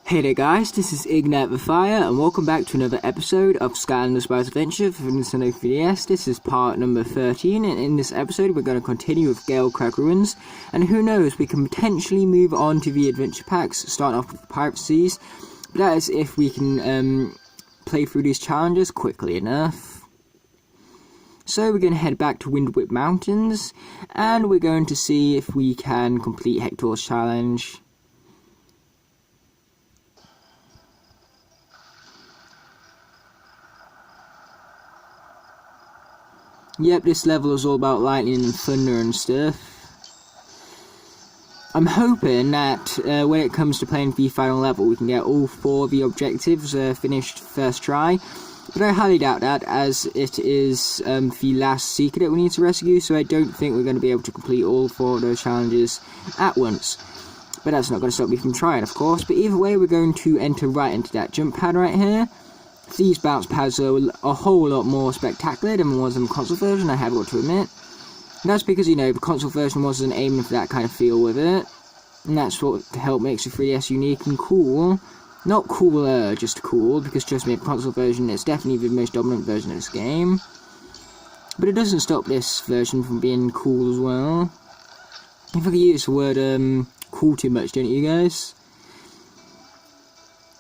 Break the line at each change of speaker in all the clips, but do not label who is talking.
Hey there guys, this is Ignite the Fire and welcome back to another episode of Skylanders Spyro's Adventure for Nintendo 3DS. This is part number 13 and in this episode we're going to continue with Gale Crag Ruins, and who knows, we can potentially move on to the adventure packs, starting off with the Pirate Seas, but that is if we can play through these challenges quickly enough. So we're going to head back to Windwhip Mountains and we're going to see if we can complete Hector's challenge. Yep, this level is all about lightning and thunder and stuff. I'm hoping that when it comes to playing the final level, we can get all 4 of the objectives finished first try. But I highly doubt that, as it is the last secret that we need to rescue, so I don't think we're going to be able to complete all 4 of those challenges at once. But that's not going to stop me from trying, of course. But either way, we're going to enter right into that jump pad right here. These bounce pads are a whole lot more spectacular than the ones in the console version, I have got to admit. And that's because, you know, the console version wasn't aiming for that kind of feel with it. And that's what helped makes the 3DS unique and cool. Not cooler, just cool, because trust me, the console version is definitely the most dominant version of this game. But it doesn't stop this version from being cool as well. I think I use the word cool too much, don't you guys?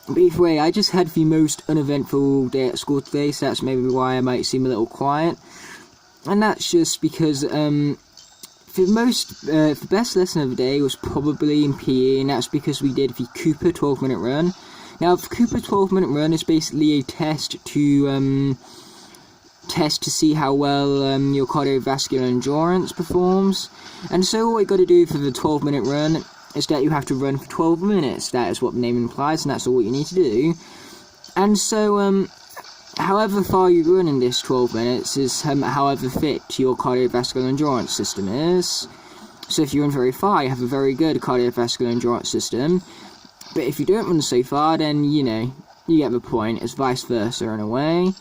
But either way, I just had the most uneventful day at school today, so that's maybe why I might seem a little quiet. And that's just because, the best lesson of the day was probably in PE, and that's because we did the Cooper 12-minute run. Now, the Cooper 12-minute run is basically a test to see how well your cardiovascular endurance performs. And so all we got to do for the 12-minute run is that you have to run for 12 minutes. That is what the name implies, and that's all you need to do. And so, however far you run in this 12 minutes is however fit your cardiovascular endurance system is. So if you run very far, you have a very good cardiovascular endurance system. But if you don't run so far, then, you know, you get the point. It's vice versa in a way.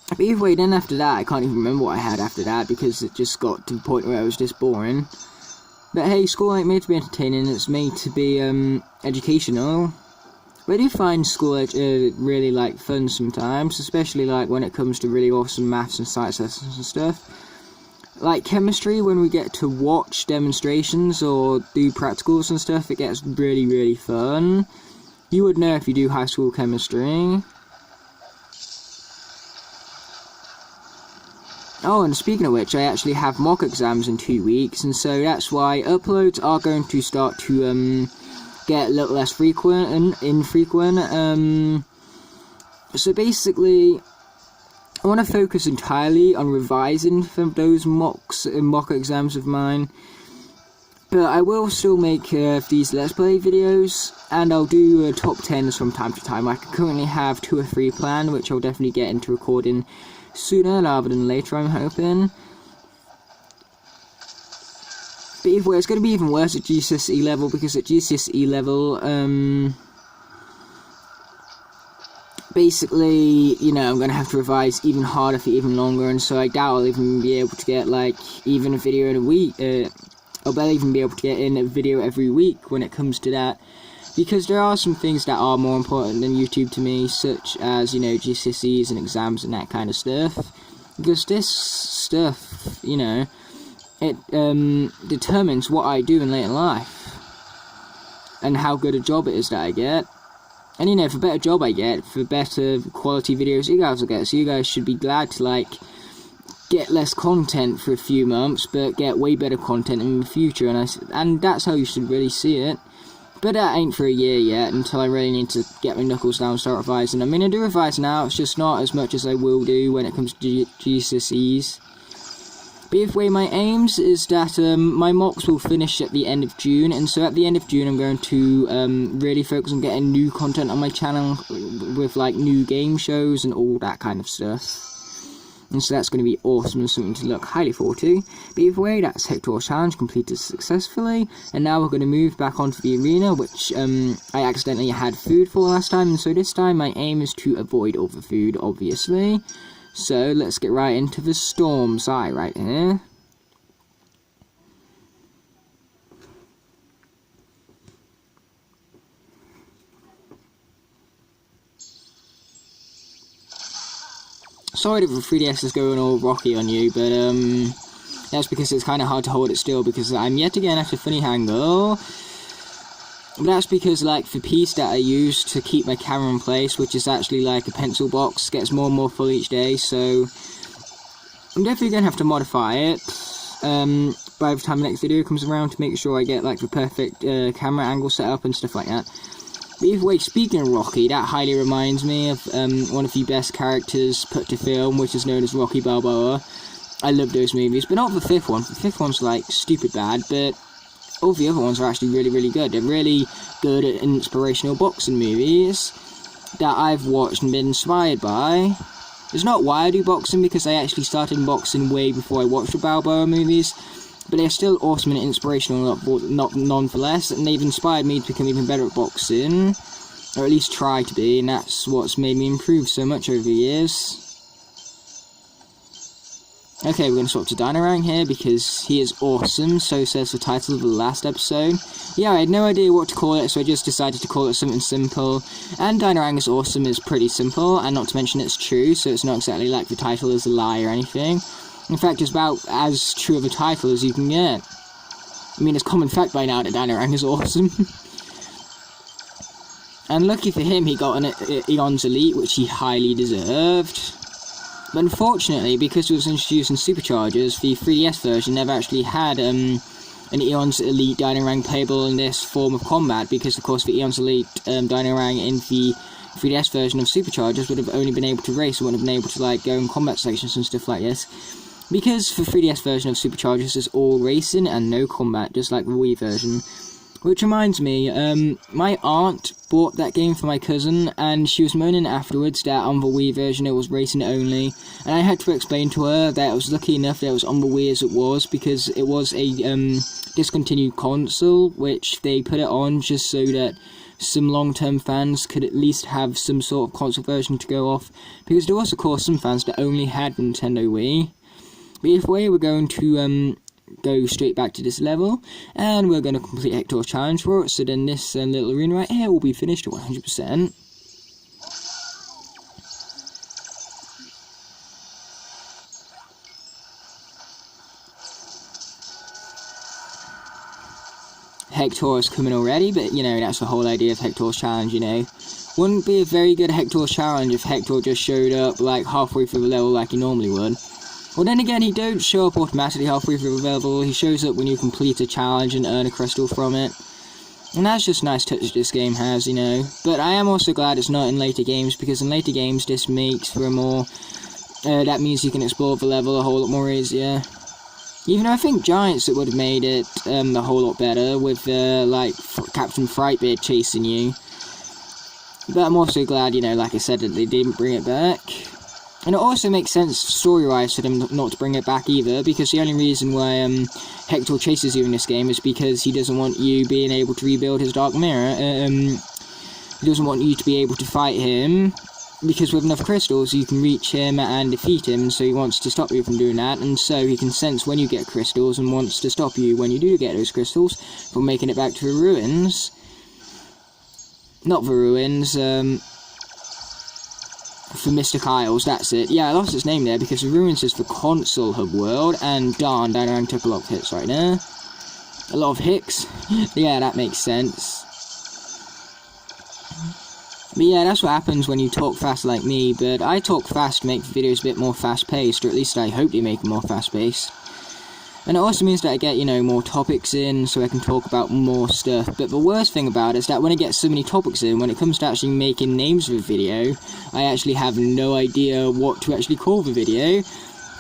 But either way, then after that, I can't even remember what I had after that, because it just got to the point where it was just boring. But hey, school ain't made to be entertaining, it's made to be educational. But I do find school really like fun sometimes, especially like when it comes to really awesome maths and science lessons and stuff. Like chemistry, when we get to watch demonstrations or do practicals and stuff, it gets really, really fun. You would know if you do high school chemistry. Oh, and speaking of which, I actually have mock exams in 2 weeks, and so that's why uploads are going to start to get a little less frequent and infrequent. So basically, I want to focus entirely on revising for those mock exams of mine. But I will still make these Let's Play videos, and I'll do top 10s from time to time. I currently have 2 or 3 planned, which I'll definitely get into recording sooner rather than later, I'm hoping. But either way, it's going to be even worse at GCSE level, because at GCSE level, basically, you know, I'm going to have to revise even harder for even longer, and so I doubt I'll even be able to get, like, even a video in a week. I'll barely even be able to get in a video every week when it comes to that. Because there are some things that are more important than YouTube to me, such as, you know, GCSEs and exams and that kind of stuff. Because this stuff, you know, it determines what I do in later life. And how good a job it is that I get. And, you know, for better job I get, for better quality videos you guys will get. So you guys should be glad to, like, get less content for a few months, but get way better content in the future. And that's how you should really see it. But that ain't for a year yet, until I really need to get my knuckles down and start revising. I mean, I do revise now, it's just not as much as I will do when it comes to GCSEs. But either way, my aims is that my mocks will finish at the end of June, and so at the end of June I'm going to really focus on getting new content on my channel, with like new game shows and all that kind of stuff. And so that's going to be awesome and something to look highly forward to. But either way, that's Hector's challenge completed successfully. And now we're going to move back onto the arena, which I accidentally had food for last time. And so this time my aim is to avoid all the food, obviously. So let's get right into the Storm's Eye right here. sorry that the 3DS is going all rocky on you, but that's because it's kind of hard to hold it still, because I'm yet again at a funny angle. But that's because, like, the piece that I use to keep my camera in place, which is actually like a pencil box, gets more and more full each day, so I'm definitely going to have to modify it by the time the next video comes around, to make sure I get, like, the perfect camera angle set up and stuff like that. But either way, speaking of Rocky, that highly reminds me of one of the best characters put to film, which is known as Rocky Balboa. I love those movies, but not the 5th one. The 5th one's, like, stupid bad, but all the other ones are actually really, really good. They're really good at inspirational boxing movies that I've watched and been inspired by. It's not why I do boxing, because I actually started boxing way before I watched the Balboa movies, but they're still awesome and inspirational nonetheless, and they've inspired me to become even better at boxing, or at least try to be, and that's what's made me improve so much over the years. Okay, we're going to swap to Dynarang here, because he is awesome, so says the title of the last episode. Yeah, I had no idea what to call it, so I just decided to call it something simple. And Dynarang is awesome is pretty simple, and not to mention it's true, so it's not exactly like the title is a lie or anything. In fact, it's about as true of a title as you can get. I mean, it's common fact by now that Dynarang is awesome. And lucky for him, he got an Eon's Elite, which he highly deserved. But unfortunately, because it was introduced in Superchargers, the 3DS version never actually had an Eon's Elite Dynarang playable in this form of combat, because of course the Eon's Elite Dynarang in the 3DS version of Superchargers would have only been able to race, wouldn't have been able to, like, go in combat sections and stuff like this. Because the 3DS version of Superchargers is all racing and no combat, just like the Wii version. Which reminds me, my aunt bought that game for my cousin, and she was moaning afterwards that on the Wii version it was racing only, and I had to explain to her that I was lucky enough that it was on the Wii as it was, because it was a discontinued console, which they put it on just so that some long-term fans could at least have some sort of console version to go off, because there was of course some fans that only had Nintendo Wii. But either way, we're going to go straight back to this level, and we're going to complete Hector's challenge for it, so then this little arena right here will be finished at 100%. Hector is coming already, but you know, that's the whole idea of Hector's challenge, you know. Wouldn't be a very good Hector's challenge if Hector just showed up like halfway through the level like he normally would. Well, then again, he don't show up automatically halfway through the level. He shows up when you complete a challenge and earn a crystal from it. And that's just a nice touch this game has, you know. But I am also glad it's not in later games, because in later games this makes for a more... that means you can explore the level a whole lot more easier. Even though I think Giants it would have made it a whole lot better with, like, Captain Frightbeard chasing you. But I'm also glad, you know, like I said, that they didn't bring it back. And it also makes sense story-wise for them not to bring it back either, because the only reason why Hector chases you in this game is because he doesn't want you being able to rebuild his Dark Mirror. He doesn't want you to be able to fight him, because with enough crystals you can reach him and defeat him, so he wants to stop you from doing that, and so he can sense when you get crystals and wants to stop you when you do get those crystals from making it back to the ruins. Not the ruins, for Mystic Isles, that's it. Yeah, I lost its name there, because the ruins is the console hub world, and darn, Dynarang took a lot of hits right there. A lot of hicks. Yeah, that makes sense. But yeah, that's what happens when you talk fast like me, but I talk fast to make the videos a bit more fast-paced, or at least I hope they make them more fast-paced. And it also means that I get, you know, more topics in, so I can talk about more stuff. But the worst thing about it is that when I get so many topics in, when it comes to actually making names for a video, I actually have no idea what to actually call the video.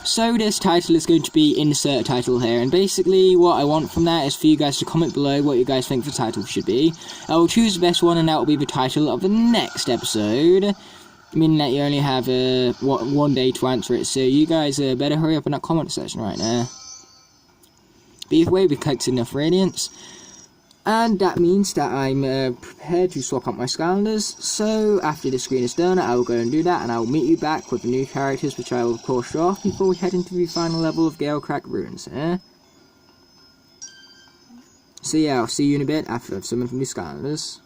So this title is going to be insert title here, and basically what I want from that is for you guys to comment below what you guys think the title should be. I will choose the best one, and that will be the title of the next episode. Meaning that you only have one day to answer it, so you guys better hurry up in that comment section right now. But either way, we collected enough radiance, and that means that I'm prepared to swap out my Skylanders. So after the screen is done, I will go and do that, and I will meet you back with the new characters, which I will of course show off before we head into the final level of Gale Crack Ruins. So yeah, I'll see you in a bit after I've summoned from the Skylanders.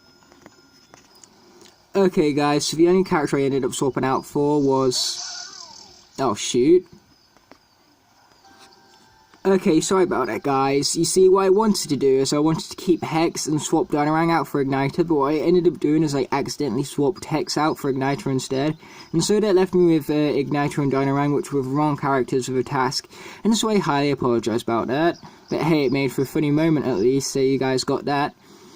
Okay guys, so the only character I ended up swapping out for was Oh, shoot. Okay, sorry about that, guys. You see, what I wanted to do is I wanted to keep Hex and swap Dynarang out for Igniter, but what I ended up doing is I accidentally swapped Hex out for Igniter instead, and so that left me with Igniter and Dynarang, which were the wrong characters for the task, and so I highly apologise about that. But hey, it made for a funny moment at least, so you guys got that.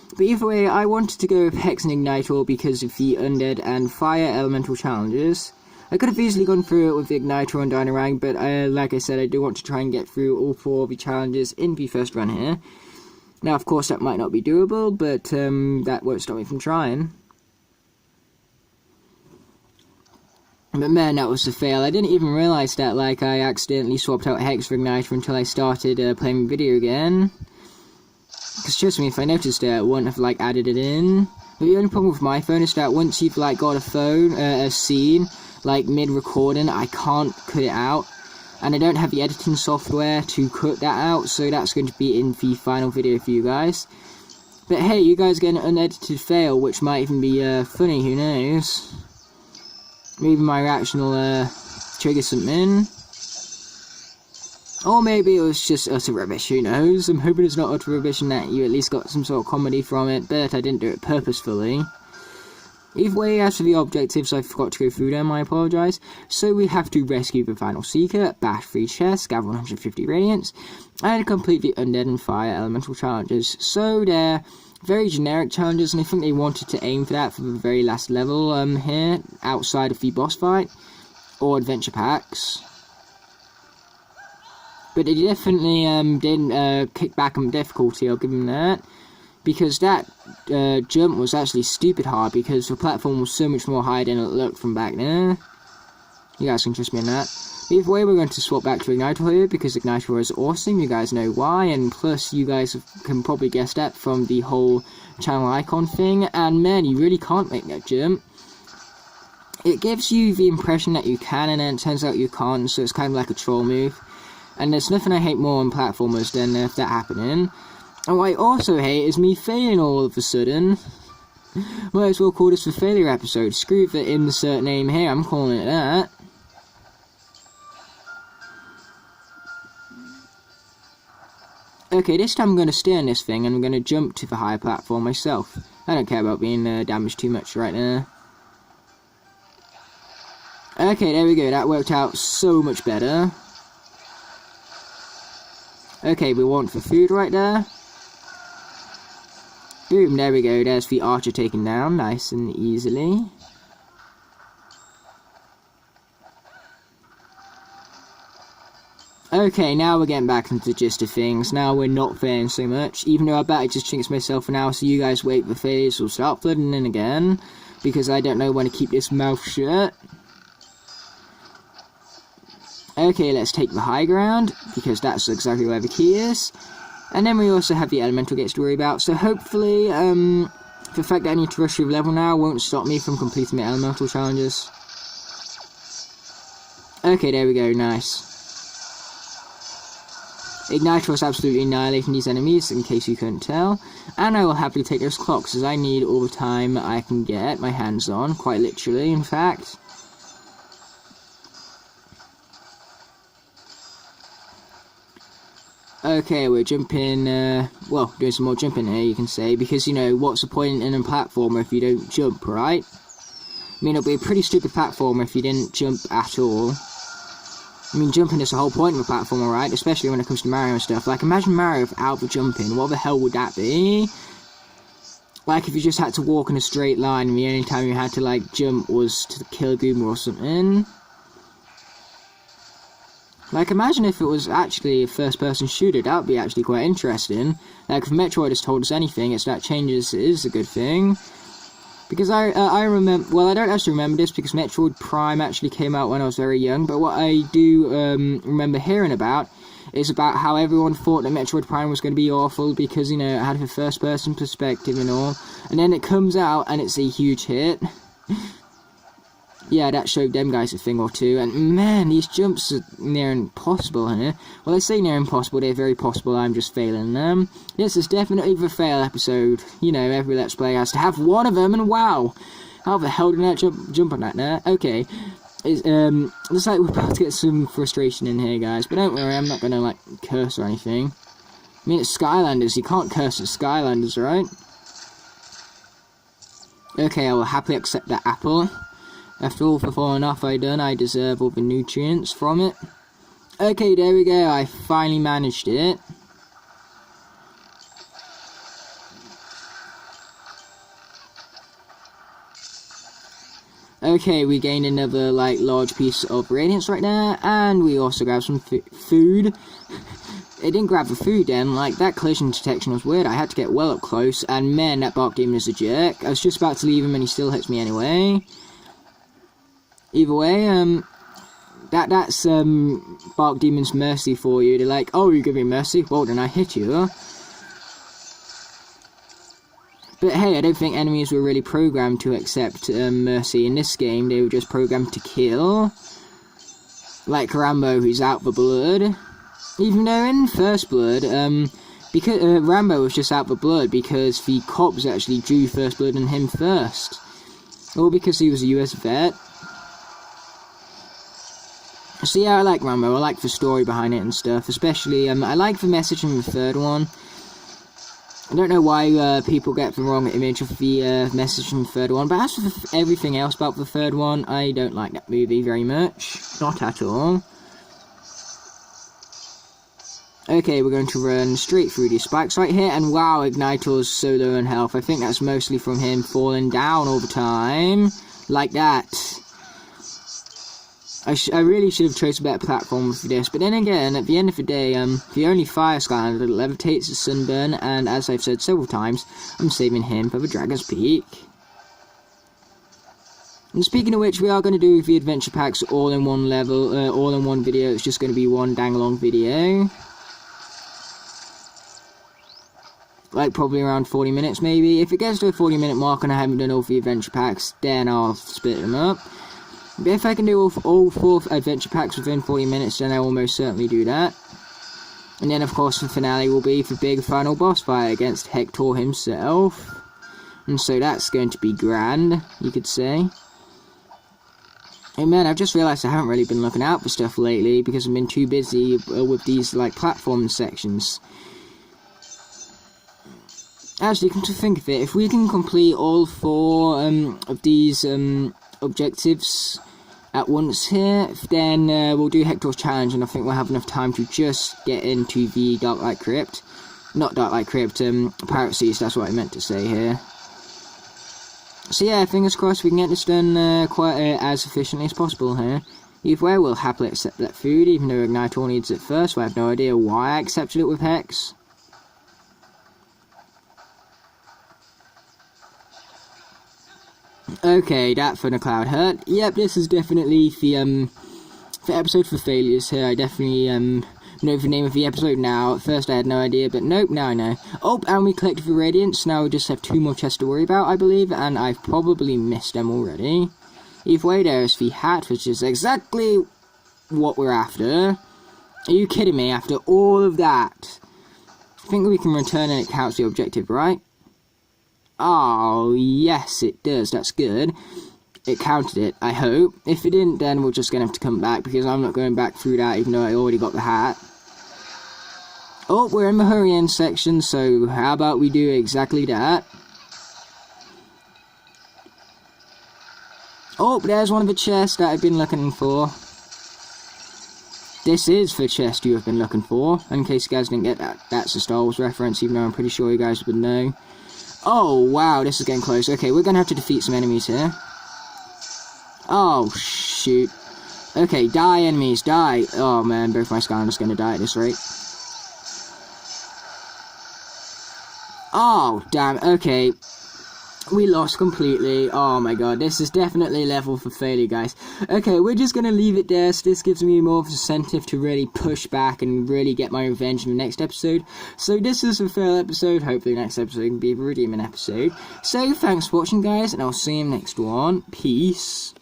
But either way, I wanted to go with Hex and Igniter because of the Undead and Fire Elemental challenges. I could have easily gone through it with the Igniter and Dynarang, but like I said, I do want to try and get through all 4 of the challenges in the first run here. Now, of course, that might not be doable, but that won't stop me from trying. But man, that was a fail. I didn't even realise that, like, I accidentally swapped out Hex for Igniter until I started playing the video again. Because trust me, if I noticed it, I wouldn't have, like, added it in. But the only problem with my phone is that once you've, like, got a scene, like mid-recording, I can't cut it out, and I don't have the editing software to cut that out, so that's going to be in the final video for you guys. But hey, you guys get an unedited fail, which might even be funny, who knows? Maybe my reaction will trigger something. Or maybe it was just utter rubbish, who knows? I'm hoping it's not utter rubbish and that you at least got some sort of comedy from it, but I didn't do it purposefully. Either way, as for the objectives, I forgot to go through them, I apologise. So we have to rescue the final Seeker, bash 3 chests, gather 150 Radiance, and complete the Undead and Fire Elemental challenges. So they're very generic challenges, and I think they wanted to aim for that for the very last level here, outside of the boss fight, or adventure packs. But they definitely didn't kick back on difficulty, I'll give them that. Because that jump was actually stupid hard, because the platform was so much more higher than it looked from back there. You guys can trust me on that. But either way, we're going to swap back to Igniter here, because Igniter is awesome, you guys know why, and plus you guys can probably guess that from the whole channel icon thing, and man, you really can't make that jump. It gives you the impression that you can, and then it turns out you can't, so it's kind of like a troll move. And there's nothing I hate more on platformers than that happening. And what I also hate is me failing all of a sudden. Might as well call this the failure episode. Screw the insert name here, I'm calling it that. Okay, this time I'm going to stay on this thing and I'm going to jump to the higher platform myself. I don't care about being damaged too much right now. Okay, there we go, that worked out so much better. Okay, we want for food right there. Boom, there we go, there's the archer taken down, nice and easily. Okay, now we're getting back into the gist of things. Now we're not failing so much, even though I bet I just jinxed myself for now, so you guys wait, the failures will start flooding in again, because I don't know when to keep this mouth shut. Okay, let's take the high ground, because that's exactly where the key is. And then we also have the elemental gates to worry about, so hopefully, the fact that I need to rush through the level now won't stop me from completing the elemental challenges. Okay, there we go, nice. Igniter was absolutely annihilating these enemies, in case you couldn't tell. And I will happily take those clocks, as I need all the time I can get my hands on, quite literally, in fact. Okay, we're jumping, well, doing some more jumping here, you can say, because, you know, what's the point in a platformer if you don't jump, right? I mean, it'll be a pretty stupid platformer if you didn't jump at all. I mean, jumping is the whole point of a platformer, right? Especially when it comes to Mario and stuff. Like, imagine Mario without the jumping, what the hell would that be? Like, if you just had to walk in a straight line, and the only time you had to, like, jump was to kill a Goomer or something. Like, imagine if it was actually a first-person shooter, that would be actually quite interesting. Like, if Metroid has told us anything, it's that changes is a good thing. Because I remember, well, I don't actually remember this, because Metroid Prime actually came out when I was very young, but what I do remember hearing about is about how everyone thought that Metroid Prime was going to be awful, because, you know, it had a first-person perspective and all, and then it comes out, and it's a huge hit. Yeah, that showed them guys a thing or two, and man, these jumps are near impossible here. Well, I say near impossible, they're very possible, I'm just failing them. This is definitely the fail episode. You know, every Let's Play has to have one of them, and wow! How the hell did I jump on that there? Okay. looks like we're about to get some frustration in here, guys. But don't worry, I'm not gonna like curse or anything. I mean, it's Skylanders. You can't curse at Skylanders, right? Okay, I will happily accept that apple. After all, for falling off I deserve all the nutrients from it. Okay, there we go. I finally managed it. Okay, we gained another, like, large piece of radiance right there, and we also grabbed some food. It didn't grab the food then, like, that collision detection was weird. I had to get well up close, and man, that Bark Demon is a jerk. I was just about to leave him, and he still hits me anyway. Either way, that's, Bark Demon's mercy for you. They're like, oh, you give me mercy? Well, then I hit you. But hey, I don't think enemies were really programmed to accept mercy in this game. They were just programmed to kill. Like Rambo, who's out for blood. Even though in First Blood, because Rambo was just out for blood because the cops actually drew First Blood on him first. Or because he was a US vet. So yeah, I like Rambo. I like the story behind it and stuff. Especially, I like the message in the third one. I don't know why people get the wrong image of the message from the third one, but as for everything else about the third one, I don't like that movie very much. Not at all. Okay, we're going to run straight through these spikes right here, and wow, Igniter's so low in health. I think that's mostly from him falling down all the time. Like that. I really should have chosen a better platform for this, but then again, at the end of the day, the only fire Skylander that levitates is Sunburn, and as I've said several times, I'm saving him for the Dragon's Peak. And speaking of which, we are going to do the adventure packs all in one level, all in one video. It's just going to be one dang long video. Like probably around 40 minutes maybe. If it gets to a 40-minute mark and I haven't done all the adventure packs, then I'll split them up. But if I can do all 4 adventure packs within 40 minutes, then I will most certainly do that. And then, of course, the finale will be the big final boss fight against Hector himself. And so that's going to be grand, you could say. Hey man, I've just realised I haven't really been looking out for stuff lately because I've been too busy with these, like, platform sections. Actually, come to think of it, if we can complete all 4 of these objectives at once here, then we'll do Hector's challenge, and I think we'll have enough time to just get into the Dark Light Crypt. Not Dark Light Crypt, Pirate Seas, that's what I meant to say here. So yeah, fingers crossed we can get this done quite as efficiently as possible here. Either way, we'll happily accept that food, even though Igniter needs it first, so I have no idea why I accepted it with Hex. Okay, that thundercloud hurt. Yep, this is definitely the episode for failures here. I definitely know the name of the episode now. At first I had no idea, but nope, now I know. Oh, and we collected the radiance. Now we just have 2 more chests to worry about, I believe, and I've probably missed them already. Either way, there's the hat, which is exactly what we're after. Are you kidding me? After all of that, I think we can return and it counts the objective, right? Oh, yes, it does. That's good. It counted it, I hope. If it didn't, then we're just going to have to come back, because I'm not going back through that, even though I already got the hat. Oh, we're in the hurry-in section, so how about we do exactly that? Oh, there's one of the chests that I've been looking for. This is the chest you have been looking for. In case you guys didn't get that, that's a Star Wars reference, even though I'm pretty sure you guys would know. Oh, wow, this is getting close. Okay, we're going to have to defeat some enemies here. Oh, shoot. Okay, die, enemies, die. Oh, man, both my Skylanders are going to die at this rate. Oh, damn, okay. We lost completely. Oh my god, this is definitely a level for failure, guys. Okay, we're just gonna leave it there, so this gives me more of an incentive to really push back and really get my revenge in the next episode. So this is a fail episode. Hopefully the next episode can be a redeeming episode. So thanks for watching, guys, and I'll see you in the next one. Peace.